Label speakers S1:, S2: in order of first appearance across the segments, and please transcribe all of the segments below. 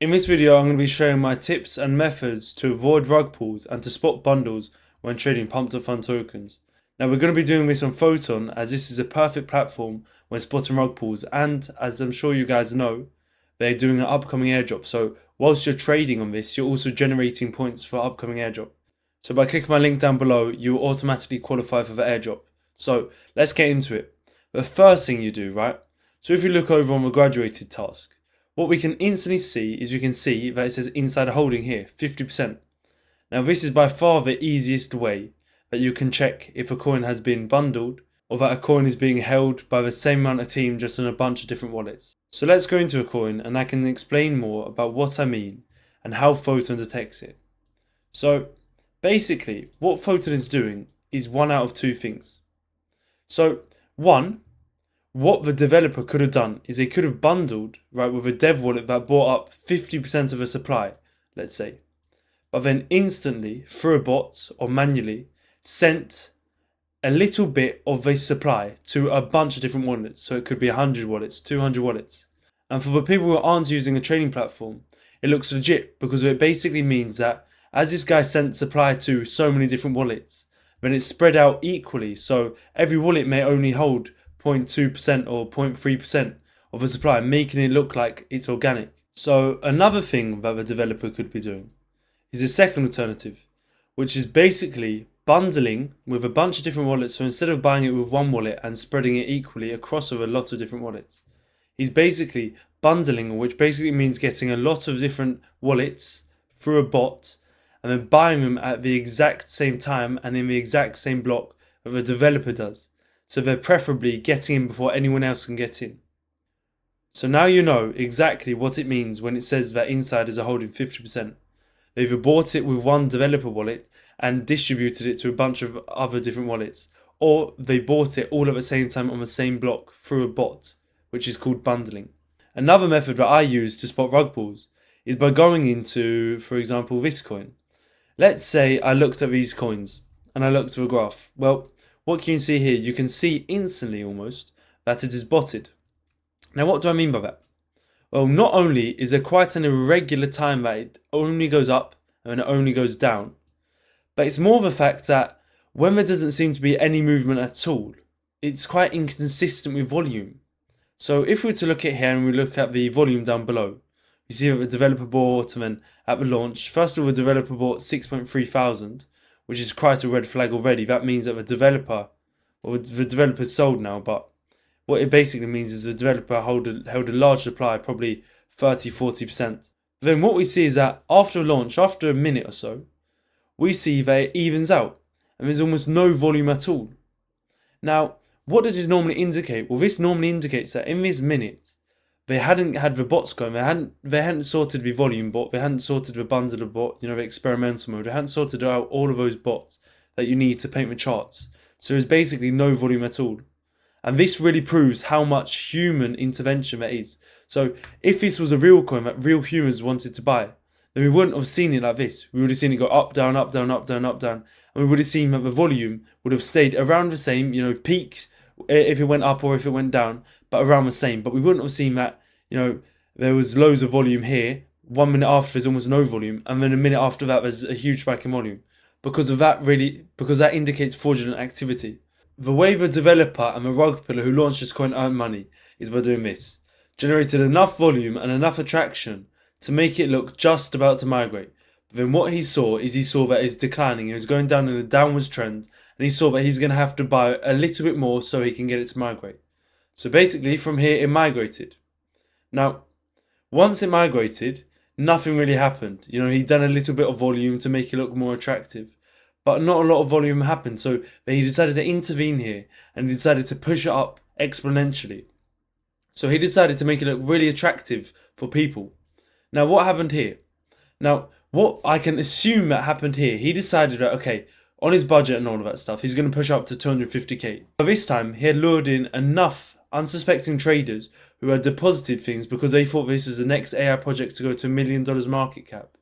S1: In this video, I'm going to be sharing my tips and methods to avoid rug pulls and to spot bundles when trading Pump.Fun tokens. Now we're going to be doing this on Photon as this is a perfect platform when spotting rug pulls, and as I'm sure you guys know, they're doing an upcoming airdrop. So whilst you're trading on this, you're also generating points for upcoming airdrop. So by clicking my link down below, you will automatically qualify for the airdrop. So let's get into it. The first thing you do, right? So if you look over on the graduated task, what we can instantly see is we can see that it says insider holding here, 50%. Now this is by far the easiest way that you can check if a coin has been bundled or that a coin is being held by the same amount of team just on a bunch of different wallets. So let's go into a coin and I can explain more about what I mean and how Photon detects it. So basically what Photon is doing is one out of two things. So one, what the developer could have done is they could have bundled, right, with a dev wallet that bought up 50% of the supply, let's say, but then instantly, through a bot or manually, sent a little bit of this supply to a bunch of different wallets. So it could be 100 wallets, 200 wallets. And for the people who aren't using a trading platform, it looks legit because it basically means that as this guy sent supply to so many different wallets, then it's spread out equally. So every wallet may only hold 0.2% or 0.3% of the supply, making it look like it's organic. So another thing that the developer could be doing is a second alternative, which is basically bundling with a bunch of different wallets. So instead of buying it with one wallet and spreading it equally across a lot of different wallets, he's basically bundling, which basically means getting a lot of different wallets through a bot and then buying them at the exact same time and in the exact same block that the developer does. So they're preferably getting in before anyone else can get in. So now you know exactly what it means when it says that insiders are holding 50%. They've either bought it with one developer wallet and distributed it to a bunch of other different wallets, or they bought it all at the same time on the same block through a bot, which is called bundling. Another method that I use to spot rug pulls is by going into, for example, this coin. Let's say I looked at these coins and I looked at the graph. Well, what can you see here? You can see instantly almost that it is botted. Now what do I mean by that? Well, not only is there quite an irregular time that it only goes up and it only goes down, but it's more the fact that when there doesn't seem to be any movement at all, it's quite inconsistent with volume. So if we were to look at here and we look at the volume down below, we see that the developer bought, and then at the launch, first of all the developer bought 6.3 thousand, which is quite a red flag already. That means that the developer's sold now, but what it basically means is the developer held a large supply, probably 30-40%. Then what we see is that after launch, after a minute or so, we see that it evens out and there's almost no volume at all. Now, what does this normally indicate? Well, this normally indicates that in this minute, they hadn't had the bots going, they hadn't sorted the volume bot, they hadn't sorted the bundler bot, the experimental mode, they hadn't sorted out all of those bots that you need to paint the charts. So there's basically no volume at all. And this really proves how much human intervention there is. So if this was a real coin that real humans wanted to buy, then we wouldn't have seen it like this. We would have seen it go up, down, up, down, up, down, up, down. And we would have seen that the volume would have stayed around the same, peak if it went up or if it went down, but around the same. But we wouldn't have seen that, there was loads of volume here. 1 minute after there's almost no volume. And then a minute after that there's a huge spike in volume. Because that indicates fraudulent activity. The way the developer and the rug puller who launched this coin earned money is by doing this. Generated enough volume and enough attraction to make it look just about to migrate. But then what he saw that it's declining. It was going down in a downwards trend. And he saw that he's going to have to buy a little bit more so he can get it to migrate. So basically from here it migrated. Now, once it migrated, nothing really happened. He'd done a little bit of volume to make it look more attractive. But not a lot of volume happened, so he decided to intervene here and he decided to push it up exponentially. So he decided to make it look really attractive for people. Now what happened here? Now what I can assume that happened here, he decided that, okay, on his budget and all of that stuff, he's going to push up to 250k. But this time he had lured in enough unsuspecting traders who had deposited things because they thought this was the next AI project to go to $1 million market cap.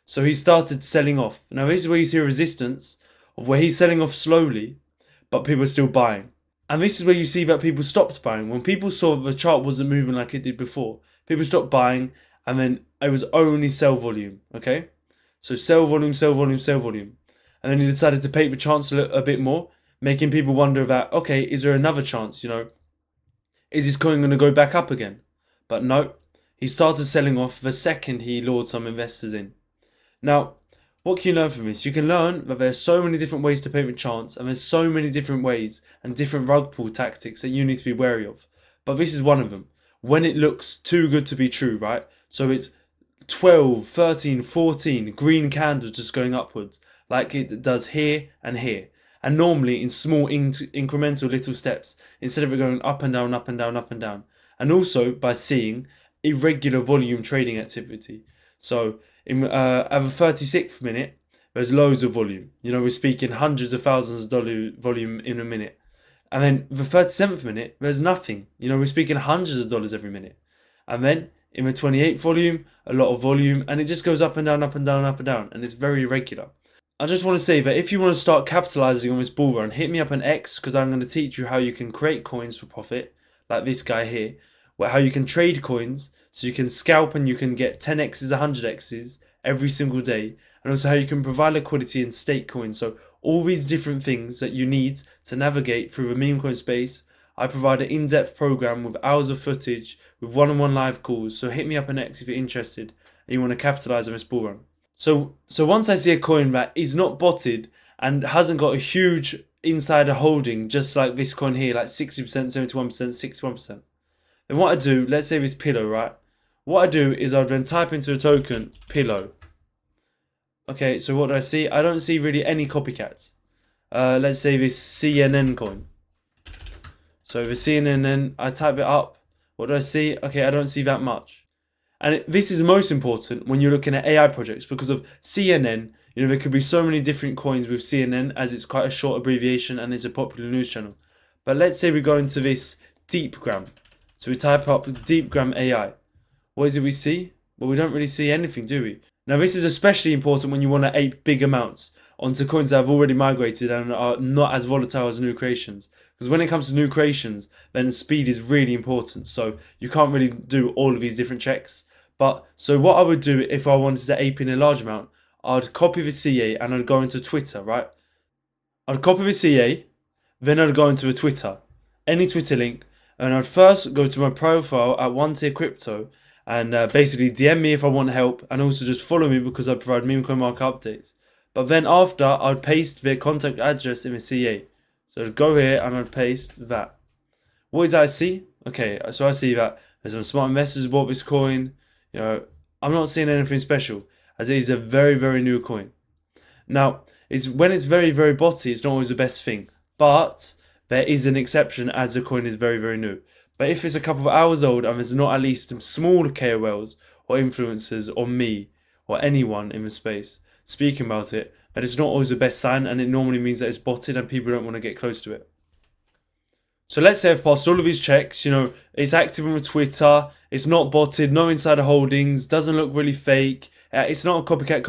S1: So he started selling off. Now this is where you see a resistance of where he's selling off slowly, but people are still buying. And this is where you see that people stopped buying. When people saw that the chart wasn't moving like it did before, people stopped buying and then it was only sell volume, okay? So sell volume, sell volume, sell volume. And then he decided to paint the chance a bit more, making people wonder about, okay, is there another chance, Is this coin going to go back up again? But no, he started selling off the second he lured some investors in. Now, what can you learn from this? You can learn that there's so many different ways to paint with chance, and there's so many different ways and different rug pull tactics that you need to be wary of. But this is one of them. When it looks too good to be true, right? So it's 12, 13, 14 green candles just going upwards, like it does here and here. And normally in small incremental little steps, instead of it going up and down, up and down, up and down. And also by seeing irregular volume trading activity. So in at the 36th minute, there's loads of volume. We're speaking hundreds of thousands of dollar volume in a minute. And then the 37th minute, there's nothing. We're speaking hundreds of dollars every minute. And then in the 28th volume, a lot of volume, and it just goes up and down, up and down, up and down, and it's very irregular. I just want to say that if you want to start capitalizing on this bull run, hit me up on X, because I'm going to teach you how you can create coins for profit, like this guy here, where how you can trade coins, so you can scalp and you can get 10x's, 100x's every single day, and also how you can provide liquidity and stake coins. So all these different things that you need to navigate through the meme coin space. I provide an in-depth program with hours of footage, with one-on-one live calls. So hit me up on X if you're interested and you want to capitalize on this bull run. So once I see a coin that is not botted and hasn't got a huge insider holding, just like this coin here, like 60%, 71%, 61%, then what I do, let's say this pillow, right? What I do is I then type into a token, pillow. Okay, so what do I see? I don't see really any copycats. Let's say this CNN coin. So the CNN, I type it up. What do I see? Okay, I don't see that much. And this is most important when you're looking at AI projects, because of CNN. There could be so many different coins with CNN, as it's quite a short abbreviation and it's a popular news channel. But let's say we go into this Deepgram. So we type up Deepgram AI. What is it we see? Well, we don't really see anything, do we? Now this is especially important when you want to ape big amounts onto coins that have already migrated and are not as volatile as new creations. Because when it comes to new creations, then speed is really important. So you can't really do all of these different checks. But so what I would do if I wanted to ape in a large amount, I'd copy the CA and I'd go into Twitter, right? I'd copy the CA, then I'd go into a Twitter, any Twitter link, and I'd first go to my profile at One Tier Crypto and basically DM me if I want help, and also just follow me because I provide memecoin market updates. But then after, I'd paste their contact address in the CA. So I'd go here and I'd paste that. What is that I see? Okay, so I see that there's some smart investors who bought this coin. I'm not seeing anything special, as it is a very, very new coin. Now, when it's very, very botty, it's not always the best thing. But there is an exception, as the coin is very, very new. But if it's a couple of hours old and there's not at least some small KOLs or influencers or me or anyone in the space speaking about it, that it's not always the best sign, and it normally means that it's botted and people don't want to get close to it. So let's say I've passed all of these checks, it's active on Twitter, it's not botted, no insider holdings, doesn't look really fake, it's not a copycat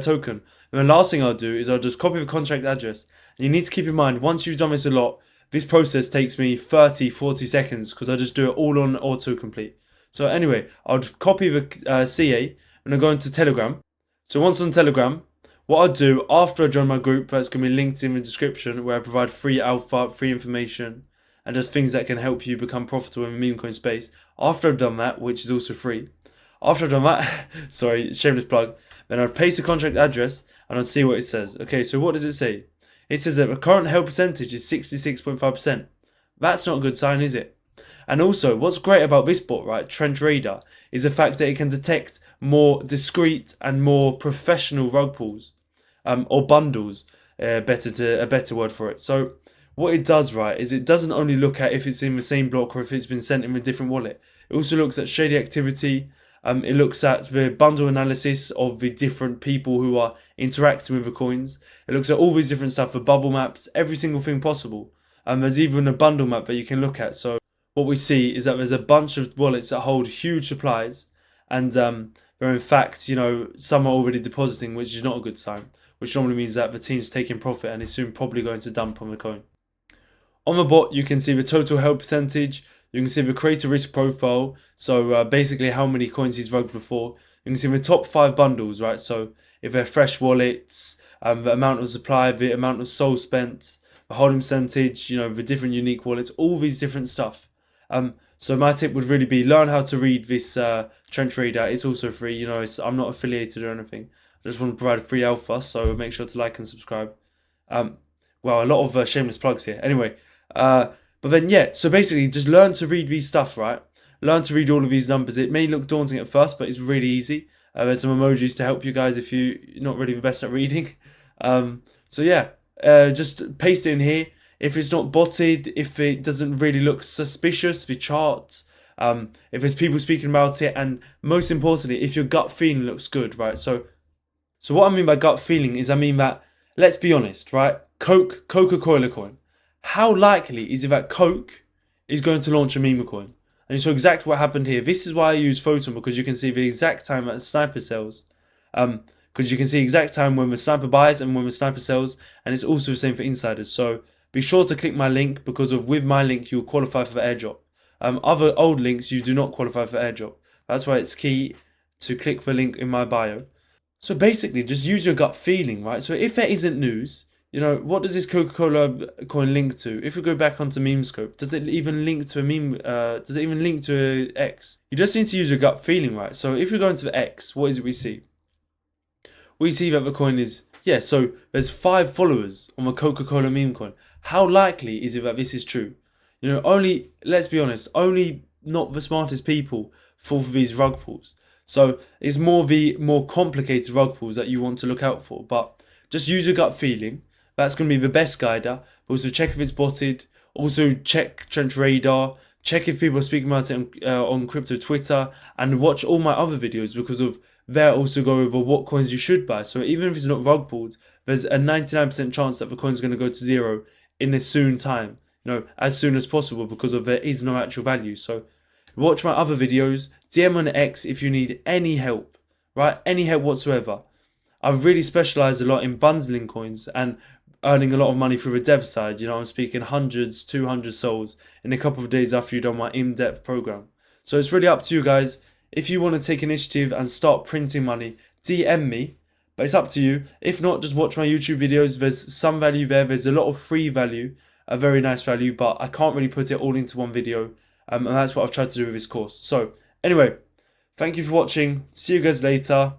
S1: token. And the last thing I'll do is I'll just copy the contract address. And you need to keep in mind, once you've done this a lot, this process takes me 30, 40 seconds because I just do it all on autocomplete. So anyway, I'll copy the CA and I'll go into Telegram. So once on Telegram, what I'll do after I join my group, that's going to be linked in the description, where I provide free alpha, free information, and just things that can help you become profitable in the meme coin space. After I've done that, which is also free, after I've done that, sorry, shameless plug, then I'd paste the contract address and I'd see what it says. Okay, so what does it say? It says that the current held percentage is 66.5%. That's not a good sign, is it? And also, what's great about this bot, right, Trend Radar, is the fact that it can detect more discreet and more professional rug pulls, or bundles, a better word for it. So what it does, right, is it doesn't only look at if it's in the same block or if it's been sent in a different wallet. It also looks at shady activity. It looks at the bundle analysis of the different people who are interacting with the coins. It looks at all these different stuff, the bubble maps, every single thing possible. There's even a bundle map that you can look at. So what we see is that there's a bunch of wallets that hold huge supplies, and they're in fact, some are already depositing, which is not a good sign, which normally means that the team's taking profit and is soon probably going to dump on the coin. On the bot, you can see the total held percentage. You can see the creator risk profile. So basically how many coins he's rugged before. You can see the top 5 bundles, right? So if they're fresh wallets, the amount of supply, the amount of soul spent, the holding percentage, you know, the different unique wallets, all these different stuff. So my tip would really be learn how to read this trend reader. It's also free, you know, I'm not affiliated or anything. I just want to provide free alpha, so make sure to like and subscribe. Well, a lot of shameless plugs here. Anyway, but then yeah, so basically just learn to read these stuff, right? Learn to read all of these numbers. It may look daunting at first, but it's really easy. There's some emojis to help you guys if you're not really the best at reading. So yeah, just paste it in here. If it's not botted, if it doesn't really look suspicious, the chart, if there's people speaking about it, and most importantly, if your gut feeling looks good, right? So what I mean by gut feeling is I mean that, let's be honest, right? Coca-Cola coin. How likely is it that Coke is going to launch a memecoin? And you saw exactly what happened here. This is why I use Photon, because you can see the exact time that the sniper sells. Because you can see exact time when the sniper buys and when the sniper sells, and it's also the same for insiders. So be sure to click my link, because with my link you'll qualify for the airdrop. Other old links you do not qualify for airdrop. That's why it's key to click the link in my bio. So basically, just use your gut feeling, right? So if there isn't news, you know, what does this Coca-Cola coin link to? If we go back onto Memescope, does it even link to a meme? Does it even link to a X? You just need to use your gut feeling, right? So if we go into the X, what is it we see? We see that the coin is, yeah, so there's 5 followers on the Coca-Cola meme coin. How likely is it that this is true? You know, let's be honest, only not the smartest people fall for these rug pulls. So it's the more complicated rug pulls that you want to look out for. But just use your gut feeling. That's going to be the best guider. Also check if it's botted. Also check Trend Radar. Check if people are speaking about it on crypto Twitter. And watch all my other videos, because of there also go over what coins you should buy. So even if it's not rug pulled, there's a 99% chance that the coin's going to go to zero in a soon time. You know, as soon as possible, because of there is no actual value. So watch my other videos. DM on X if you need any help, right? Any help whatsoever. I've really specialized a lot in bundling coins and earning a lot of money through the dev side. You know, I'm speaking hundreds, 200 souls in a couple of days after you've done my in-depth program. So it's really up to you guys. If you want to take initiative and start printing money, DM me. But it's up to you. If not, just watch my YouTube videos. There's some value there. There's a lot of free value, a very nice value, but I can't really put it all into one video. And that's what I've tried to do with this course. So anyway, thank you for watching. See you guys later.